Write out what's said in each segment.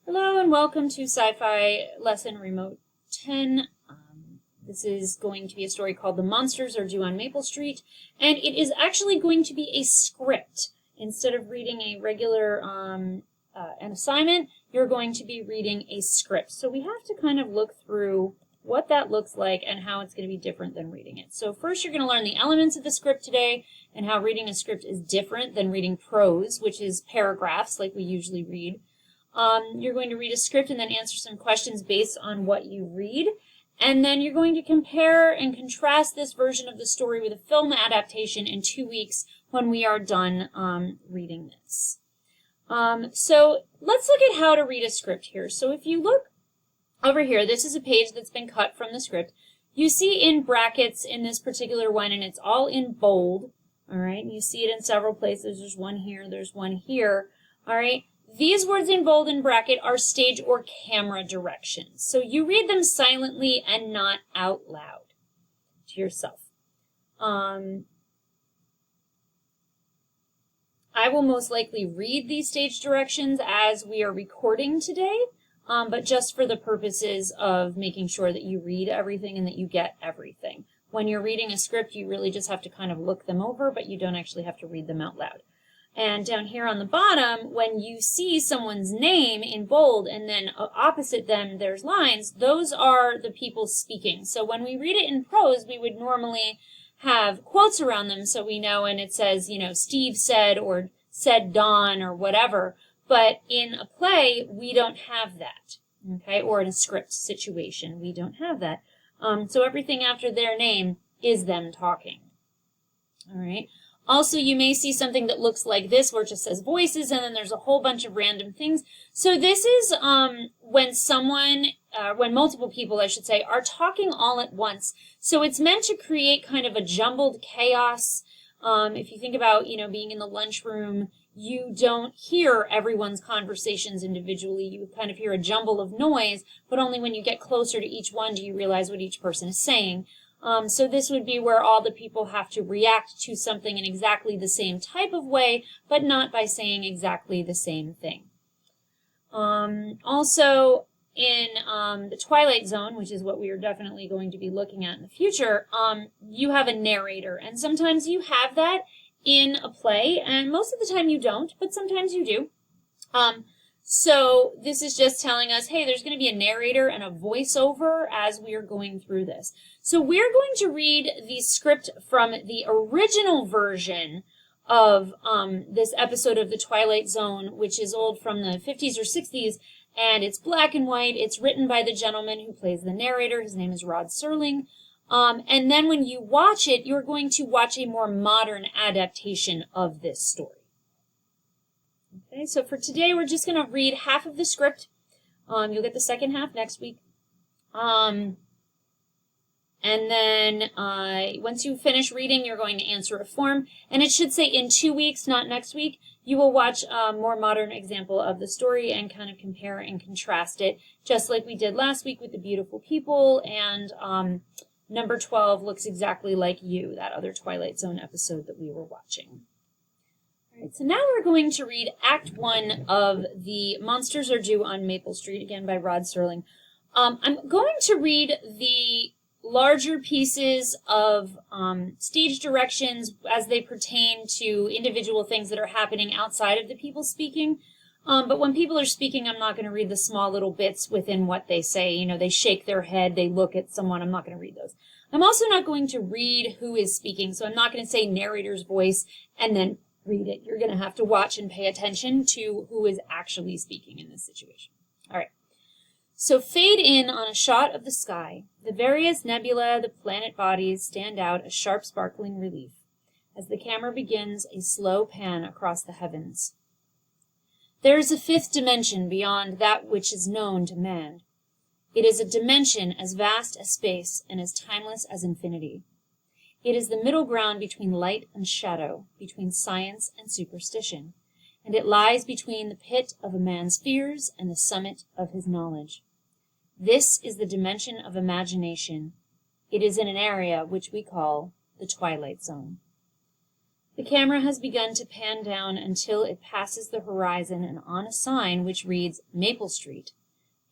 Hello and welcome to Sci-Fi Lesson Remote 10. This is going to be a story called The Monsters Are Due on Maple Street, and it is actually going to be a script. Instead of reading a regular an assignment, you're going to be reading a script. So we have to kind of look through what that looks like and how it's going to be different than reading it. So first you're going to learn the elements of the script today and how reading a script is different than reading prose, which is paragraphs like we usually read. You're going to read a script and then answer some questions based on what you read. And then you're going to compare and contrast this version of the story with a film adaptation in 2 weeks when we are done reading this. So let's look at how to read a script here. So if you look over here, this is a page that's been cut from the script. You see in brackets in this particular one, and it's all in bold. All right, and you see it in several places. There's one here, there's one here. All right. These words in bold and bracket are stage or camera directions. So you read them silently and not out loud to yourself. I will most likely read these stage directions as we are recording today, but just for the purposes of making sure that you read everything and that you get everything. When you're reading a script, you really just have to kind of look them over, but you don't actually have to read them out loud. And down here on the bottom, when you see someone's name in bold and then opposite them there's lines, those are the people speaking. So when we read it in prose, we would normally have quotes around them so we know, and it says, you know, Steve said or said Don or whatever. But in a play, we don't have that, okay? Or in a script situation, we don't have that. So everything after their name is them talking, all right? Also, you may see something that looks like this where it just says voices and then there's a whole bunch of random things. So this is when multiple people, I should say, are talking all at once. So it's meant to create kind of a jumbled chaos. If you think about, you know, being in the lunchroom, you don't hear everyone's conversations individually. You kind of hear a jumble of noise, but only when you get closer to each one do you realize what each person is saying. So this would be where all the people have to react to something in exactly the same type of way, but not by saying exactly the same thing. Also, in the Twilight Zone, which is what we are definitely going to be looking at in the future, you have a narrator. And sometimes you have that in a play, and most of the time you don't, but sometimes you do. So this is just telling us, hey, there's going to be a narrator and a voiceover as we are going through this. So we're going to read the script from the original version of this episode of The Twilight Zone, which is old from the 50s or 60s, and it's black and white. It's written by the gentleman who plays the narrator. His name is Rod Serling. And then when you watch it, you're going to watch a more modern adaptation of this story. Okay, so for today, we're just going to read half of the script. You'll get the second half next week. And then once you finish reading, you're going to answer a form. And it should say in 2 weeks, not next week. You will watch a more modern example of the story and kind of compare and contrast it, just like we did last week with The Beautiful People. And number 12 looks exactly like You, that other Twilight Zone episode that we were watching. All right, so now we're going to read Act 1 of The Monsters Are Due on Maple Street, again by Rod Serling. I'm going to read the larger pieces of stage directions as they pertain to individual things that are happening outside of the people speaking. But when people are speaking, I'm not going to read the small little bits within what they say. You know, they shake their head, they look at someone. I'm not going to read those. I'm also not going to read who is speaking, so I'm not going to say narrator's voice and then read it. You're going to have to watch and pay attention to who is actually speaking in this situation. All right. So fade in on a shot of the sky. The various nebula, the planet bodies stand out a sharp sparkling relief as the camera begins a slow pan across the heavens. There is a fifth dimension beyond that which is known to man. It is a dimension as vast as space and as timeless as infinity. It is the middle ground between light and shadow, between science and superstition, and it lies between the pit of a man's fears and the summit of his knowledge. This is the dimension of imagination. It is in an area which we call the Twilight Zone. The camera has begun to pan down until it passes the horizon and on a sign which reads Maple Street.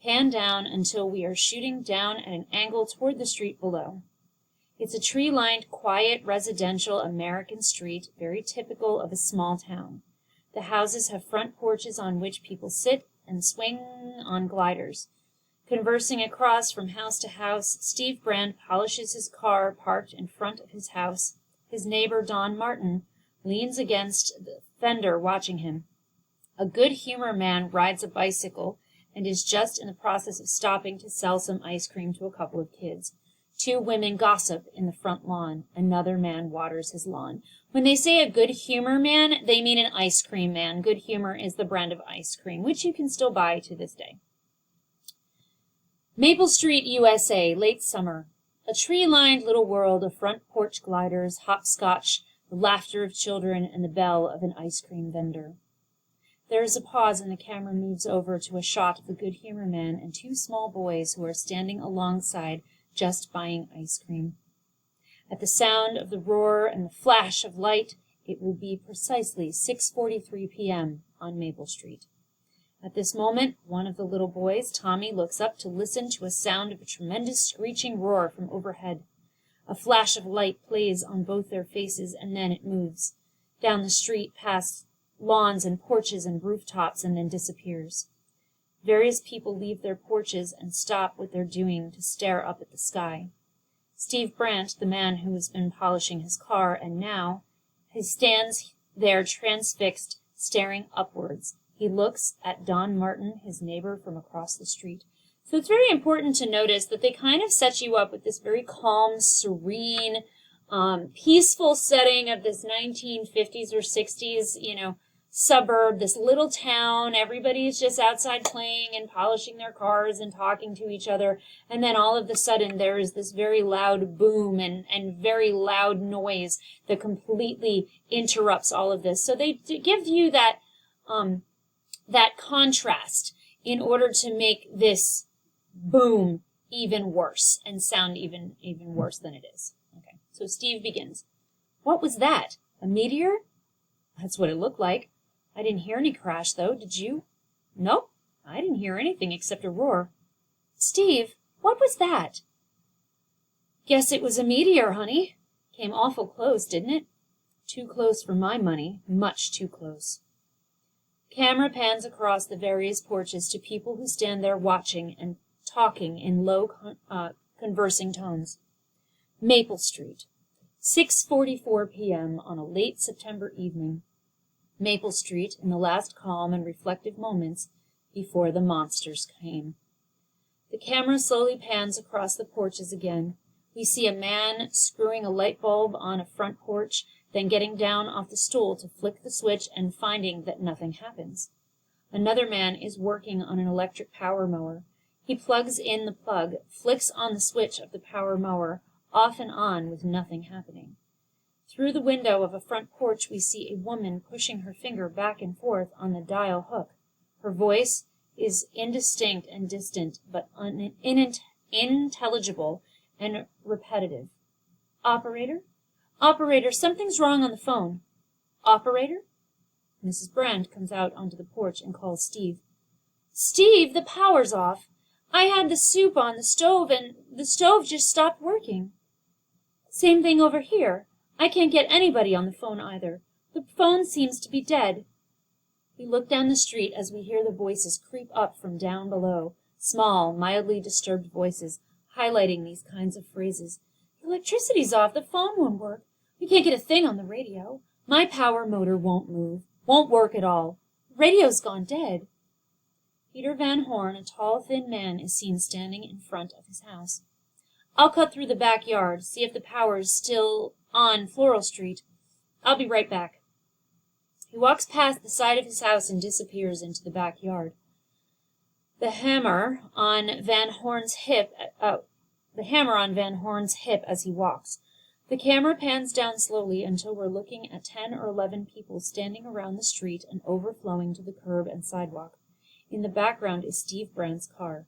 Pan down until we are shooting down at an angle toward the street below. It's a tree-lined, quiet, residential American street, very typical of a small town. The houses have front porches on which people sit and swing on gliders. Conversing across from house to house, Steve Brand polishes his car parked in front of his house. His neighbor, Don Martin, leans against the fender watching him. A good-humor man rides a bicycle and is just in the process of stopping to sell some ice cream to a couple of kids. 2 women gossip in the front lawn. Another man waters his lawn. When they say a good-humor man, they mean an ice cream man. Good Humor is the brand of ice cream, which you can still buy to this day. Maple Street, USA, late summer. A tree-lined little world of front porch gliders, hopscotch, the laughter of children, and the bell of an ice cream vendor. There is a pause, and the camera moves over to a shot of the good-humor man and 2 small boys who are standing alongside, just buying ice cream. At the sound of the roar and the flash of light, it will be precisely 6:43 p.m. on Maple Street. At this moment, one of the little boys, Tommy, looks up to listen to a sound of a tremendous screeching roar from overhead. A flash of light plays on both their faces, and then it moves down the street past lawns and porches and rooftops and then disappears. Various people leave their porches and stop what they're doing to stare up at the sky. Steve Brand, the man who has been polishing his car, and now he stands there transfixed, staring upwards. He looks at Don Martin, his neighbor from across the street. So it's very important to notice that they kind of set you up with this very calm, serene, peaceful setting of this 1950s or 60s, suburb, this little town. Everybody's just outside playing and polishing their cars and talking to each other. And then all of a sudden there is this very loud boom and very loud noise that completely interrupts all of this. So they give you that contrast in order to make this boom even worse and sound even worse than it is. Okay, so Steve begins. What was that? A meteor? That's what it looked like. I didn't hear any crash, though. Did you? Nope, I didn't hear anything except a roar. Steve, what was that? Guess it was a meteor, honey. Came awful close, didn't it? Too close for my money. Much too close. Camera pans across the various porches to people who stand there watching and talking in low, conversing tones. Maple Street, 6:44 p.m. on a late September evening. Maple Street in the last calm and reflective moments before the monsters came. The camera slowly pans across the porches again. We see a man screwing a light bulb on a front porch, then getting down off the stool to flick the switch and finding that nothing happens. Another man is working on an electric power mower. He plugs in the plug, flicks on the switch of the power mower, off and on with nothing happening. Through the window of a front porch, we see a woman pushing her finger back and forth on the dial hook. Her voice is indistinct and distant, but unintelligible and repetitive. Operator? Operator, something's wrong on the phone. Operator? Mrs. Brand comes out onto the porch and calls Steve. Steve, the power's off. I had the soup on the stove, and the stove just stopped working. Same thing over here. I can't get anybody on the phone either. The phone seems to be dead. We look down the street as we hear the voices creep up from down below, small, mildly disturbed voices, highlighting these kinds of phrases. The electricity's off. The phone won't work. We can't get a thing on the radio. My power motor won't move. Won't work at all. The radio's gone dead. Peter Van Horn, a tall, thin man, is seen standing in front of his house. I'll cut through the backyard, see if the power's still on Floral Street. I'll be right back. He walks past the side of his house and disappears into the backyard. The hammer on Van Horn's hip as he walks. The camera pans down slowly until we're looking at 10 or 11 people standing around the street and overflowing to the curb and sidewalk. In the background is Steve Brand's car.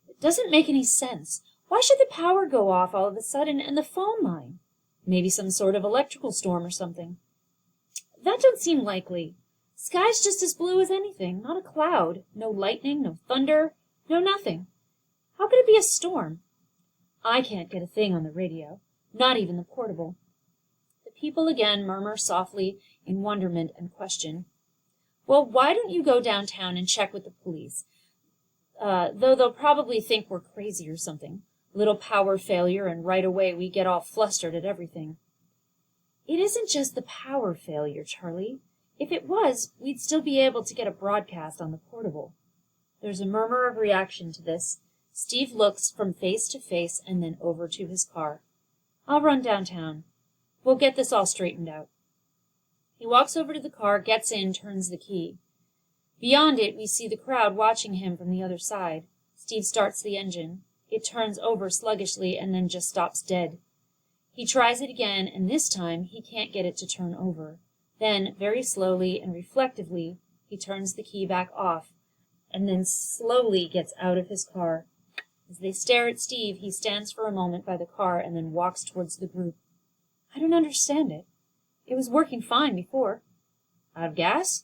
It doesn't make any sense. Why should the power go off all of a sudden and the phone line? Maybe some sort of electrical storm or something. That don't seem likely. Sky's just as blue as anything, not a cloud, no lightning, no thunder, no nothing. How could it be a storm? I can't get a thing on the radio, not even the portable. The people again murmur softly in wonderment and question. Well, why don't you go downtown and check with the police? Though they'll probably think we're crazy or something. Little power failure, and right away we get all flustered at everything. It isn't just the power failure, Charlie. If it was, we'd still be able to get a broadcast on the portable. There's a murmur of reaction to this. Steve looks from face to face and then over to his car. I'll run downtown. We'll get this all straightened out. He walks over to the car, gets in, turns the key. Beyond it, we see the crowd watching him from the other side. Steve starts the engine. It turns over sluggishly and then just stops dead. He tries it again, and this time he can't get it to turn over. Then, very slowly and reflectively, he turns the key back off, and then slowly gets out of his car. As they stare at Steve, he stands for a moment by the car and then walks towards the group. I don't understand it. It was working fine before. Out of gas?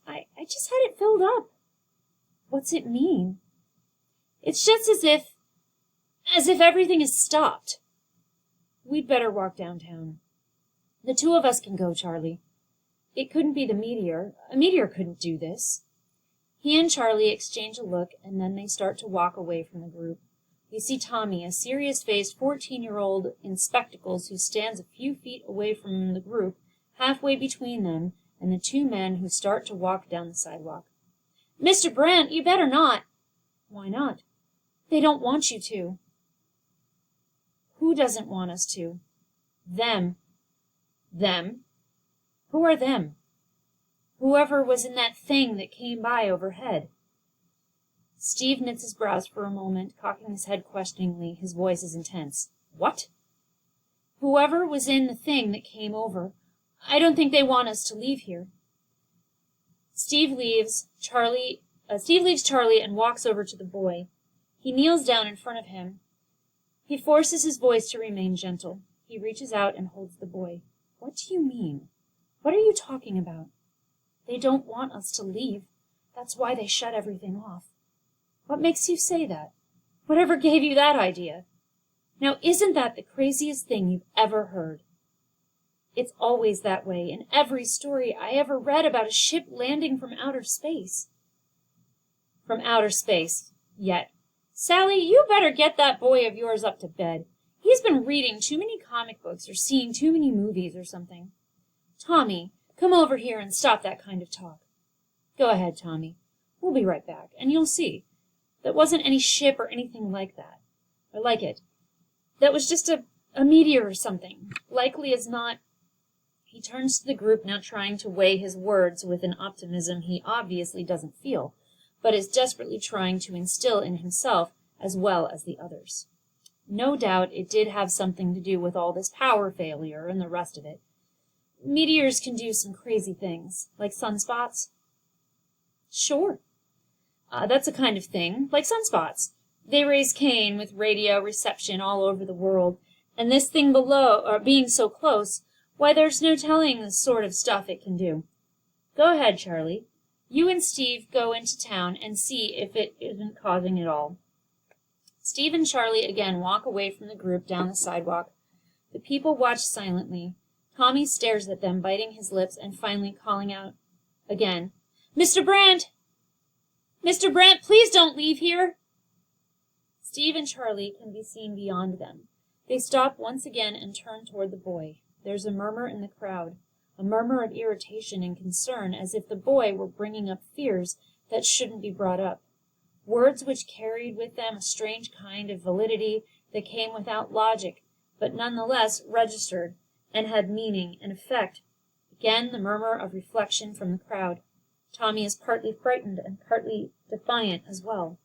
I just had it filled up. What's it mean? It's just as if everything is stopped. We'd better walk downtown. The two of us can go, Charlie. It couldn't be the meteor. A meteor couldn't do this. He and Charlie exchange a look, and then they start to walk away from the group. We see Tommy, a serious-faced 14-year-old in spectacles who stands a few feet away from the group, halfway between them and the two men who start to walk down the sidewalk. Mr. Brandt, you better not. Why not? They don't want you to. Who doesn't want us to? Them. Them? Who are them? Whoever was in that thing that came by overhead. Steve knits his brows for a moment, cocking his head questioningly. His voice is intense. What? Whoever was in the thing that came over. I don't think they want us to leave here. Steve leaves Charlie and walks over to the boy. He kneels down in front of him. He forces his voice to remain gentle. He reaches out and holds the boy. What do you mean? What are you talking about? They don't want us to leave. That's why they shut everything off. What makes you say that? Whatever gave you that idea? Now, isn't that the craziest thing you've ever heard? It's always that way in every story I ever read about a ship landing from outer space. From outer space, yet. Sally, you better get that boy of yours up to bed. He's been reading too many comic books or seeing too many movies or something. Tommy, come over here and stop that kind of talk. Go ahead, Tommy. We'll be right back, and you'll see. That wasn't any ship or anything like that. Or like it. That was just a meteor or something. Likely as not. He turns to the group, now trying to weigh his words with an optimism he obviously doesn't feel, but is desperately trying to instill in himself as well as the others. No doubt it did have something to do with all this power failure and the rest of it. Meteors can do some crazy things, like sunspots. Sure. That's a kind of thing, like sunspots. They raise Cain with radio reception all over the world, and this thing below, or being so close, why, there's no telling the sort of stuff it can do. Go ahead, Charlie. You and Steve go into town and see if it isn't causing it all. Steve and Charlie again walk away from the group down the sidewalk. The people watch silently. Tommy stares at them, biting his lips and finally calling out again, Mr. Brandt! Mr. Brandt, please don't leave here! Steve and Charlie can be seen beyond them. They stop once again and turn toward the boy. There's a murmur in the crowd, a murmur of irritation and concern, as if the boy were bringing up fears that shouldn't be brought up. Words which carried with them a strange kind of validity that came without logic, but nonetheless registered, and had meaning and effect. Again the murmur of reflection from the crowd. Tommy is partly frightened and partly defiant as well.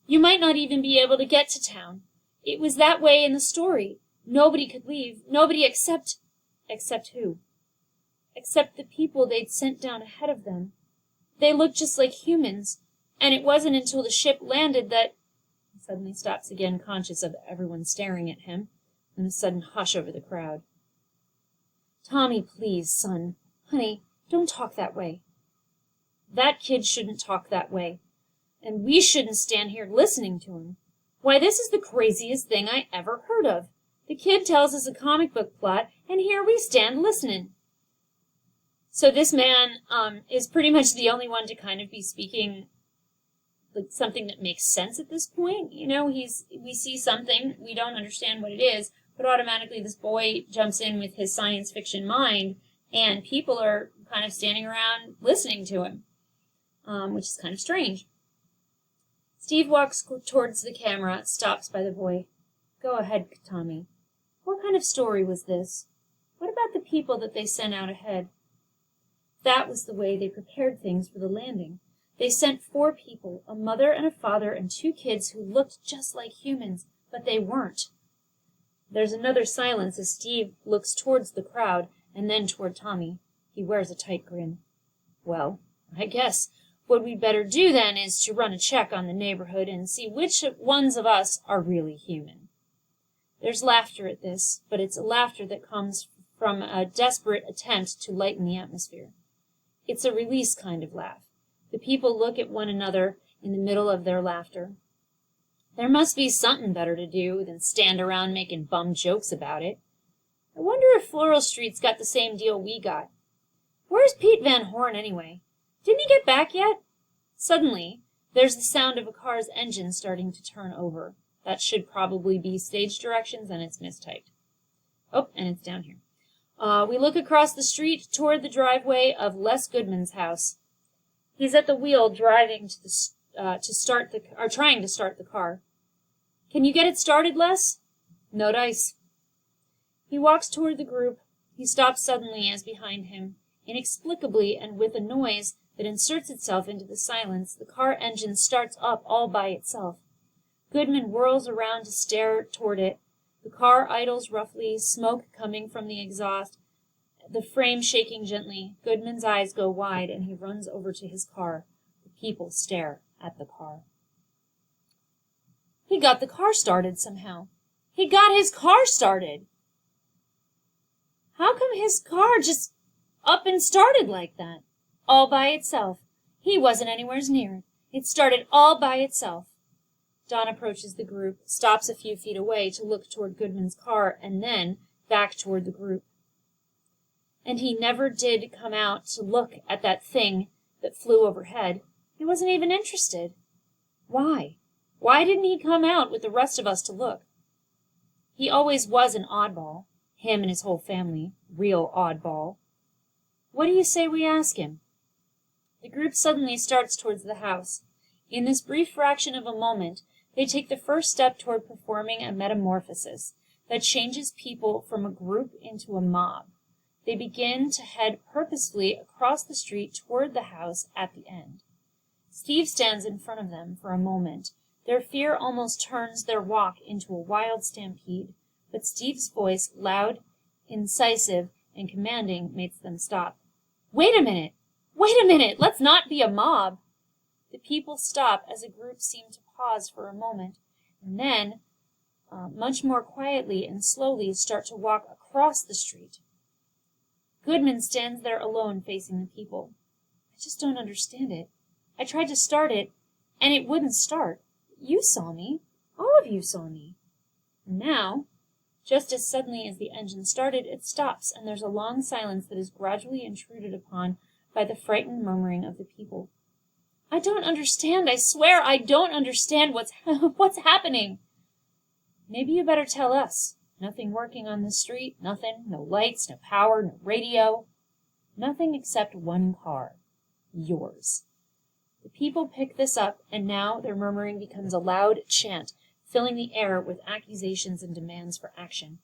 You might not even be able to get to town. It was that way in the story. Nobody could leave. Nobody except who? Except the people they'd sent down ahead of them. They looked just like humans, and it wasn't until the ship landed that... He suddenly stops again, conscious of everyone staring at him, and a sudden hush over the crowd. Tommy, please, son. Honey, don't talk that way. That kid shouldn't talk that way. And we shouldn't stand here listening to him. Why, this is the craziest thing I ever heard of. The kid tells us a comic book plot, and here we stand listening. So this man is pretty much the only one to kind of be speaking like something that makes sense at this point. You know, we see something, we don't understand what it is, but automatically this boy jumps in with his science fiction mind, and people are kind of standing around listening to him, which is kind of strange. Steve walks towards the camera, stops by the boy. Go ahead, Tommy. What kind of story was this? What about the people that they sent out ahead? That was the way they prepared things for the landing. They sent 4 people, a mother and a father and 2 kids who looked just like humans, but they weren't. There's another silence as Steve looks towards the crowd and then toward Tommy. He wears a tight grin. Well, I guess what we'd better do then is to run a check on the neighborhood and see which ones of us are really human. There's laughter at this, but it's a laughter that comes from a desperate attempt to lighten the atmosphere. It's a release kind of laugh. The people look at one another in the middle of their laughter. There must be something better to do than stand around making bum jokes about it. I wonder if Floral Street's got the same deal we got. Where's Pete Van Horn, anyway? Didn't he get back yet? Suddenly, there's the sound of a car's engine starting to turn over. That should probably be stage directions, and it's mistyped. Oh, and it's down here. We look across the street toward the driveway of Les Goodman's house. He's at the wheel driving trying to start the car. Can you get it started, Les? No dice. He walks toward the group. He stops suddenly as behind him. Inexplicably and with a noise that inserts itself into the silence, the car engine starts up all by itself. Goodman whirls around to stare toward it. The car idles roughly, smoke coming from the exhaust, the frame shaking gently. Goodman's eyes go wide, and he runs over to his car. The people stare at the car. He got the car started somehow. He got his car started! How come his car just up and started like that? All by itself. He wasn't anywhere near it. It started all by itself. Don approaches the group, stops a few feet away to look toward Goodman's car, and then back toward the group. And he never did come out to look at that thing that flew overhead. He wasn't even interested. Why? Why didn't he come out with the rest of us to look? He always was an oddball. Him and his whole family. Real oddball. What do you say we ask him? The group suddenly starts towards the house. In this brief fraction of a moment, they take the first step toward performing a metamorphosis that changes people from a group into a mob. They begin to head purposefully across the street toward the house at the end. Steve stands in front of them for a moment. Their fear almost turns their walk into a wild stampede, but Steve's voice, loud, incisive, and commanding, makes them stop. Wait a minute! Wait a minute! Let's not be a mob! The people stop as a group seem to pause for a moment, and then, much more quietly and slowly, start to walk across the street. Goodman stands there alone facing the people. I just don't understand it. I tried to start it, and it wouldn't start. You saw me. All of you saw me. And now, just as suddenly as the engine started, it stops, and there's a long silence that is gradually intruded upon by the frightened murmuring of the people. I don't understand. I swear I don't understand what's happening. Maybe you better tell us. Nothing working on the street, nothing, no lights, no power, no radio. Nothing except one car. Yours. The people pick this up, and now their murmuring becomes a loud chant, filling the air with accusations and demands for action.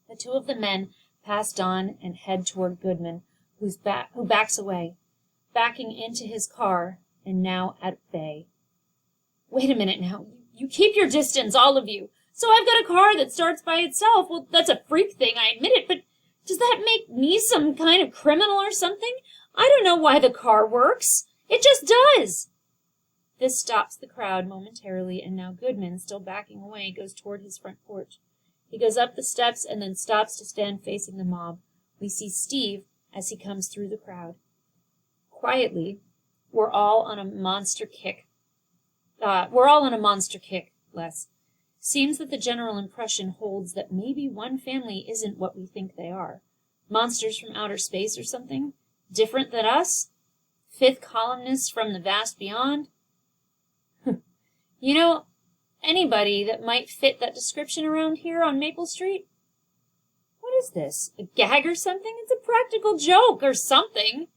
The 2 of the men pass Don and head toward Goodman, who backs away, backing into his car, and now at bay. Wait a minute now. You keep your distance, all of you. So I've got a car that starts by itself. Well, that's a freak thing, I admit it, but does that make me some kind of criminal or something? I don't know why the car works. It just does. This stops the crowd momentarily, and now Goodman, still backing away, goes toward his front porch. He goes up the steps and then stops to stand facing the mob. we see Steve as he comes through the crowd. Quietly, we're all on a monster kick, Les. Seems that the general impression holds that maybe one family isn't what we think they are. Monsters from outer space or something? Different than us? Fifth columnists from the vast beyond? You know, anybody that might fit that description around here on Maple Street? What is this? A gag or something? It's a practical joke or something.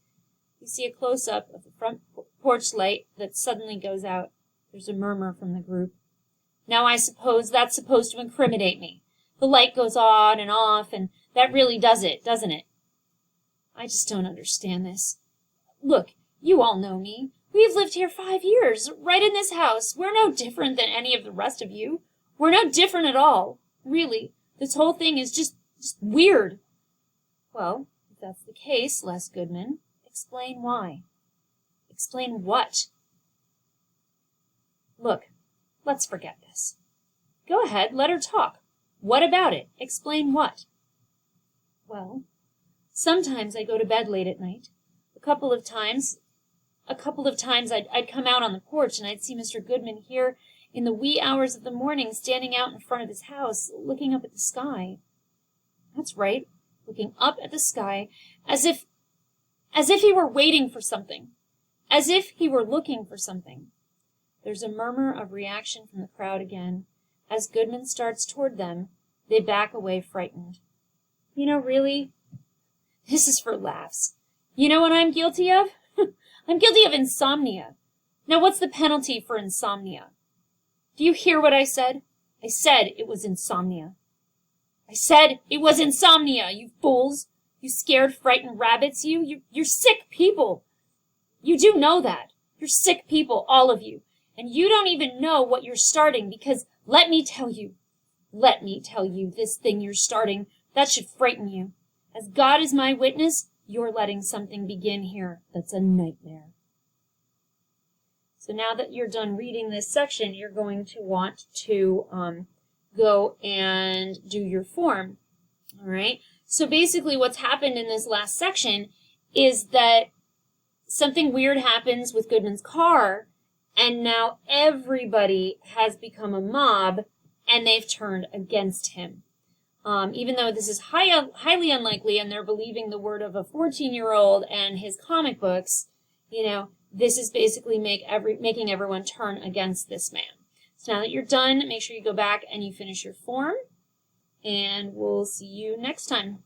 You see a close-up of the front porch light that suddenly goes out. There's a murmur from the group. Now I suppose that's supposed to incriminate me. The light goes on and off, and that really does it, doesn't it? I just don't understand this. Look, you all know me. We've lived here 5 years, right in this house. We're no different than any of the rest of you. We're no different at all. Really, this whole thing is just weird. Well, if that's the case, Les Goodman, explain why. Explain what? Look, let's forget this. Go ahead, let her talk. What about it? Explain what? Well, sometimes I go to bed late at night. A couple of times I'd come out on the porch and I'd see Mr. Goodman here in the wee hours of the morning standing out in front of his house, looking up at the sky. That's right, looking up at the sky as if he were waiting for something, as if he were looking for something. There's a murmur of reaction from the crowd again. As Goodman starts toward them, they back away frightened. You know, really, this is for laughs. You know what I'm guilty of? I'm guilty of insomnia. Now, what's the penalty for insomnia? Do you hear what I said? I said it was insomnia. I said it was insomnia, you fools. You scared, frightened rabbits, you're sick people. You do know that. You're sick people, all of you. And you don't even know what you're starting because let me tell you, this thing you're starting, that should frighten you. As God is my witness, you're letting something begin here that's a nightmare. So now that you're done reading this section, you're going to want to go and do your form. All right? So basically what's happened in this last section is that something weird happens with Goodman's car, and now everybody has become a mob, and they've turned against him. Even though this is highly unlikely, and they're believing the word of a 14-year-old and his comic books, you know, this is basically making everyone turn against this man. So now that you're done, make sure you go back and you finish your form, and we'll see you next time.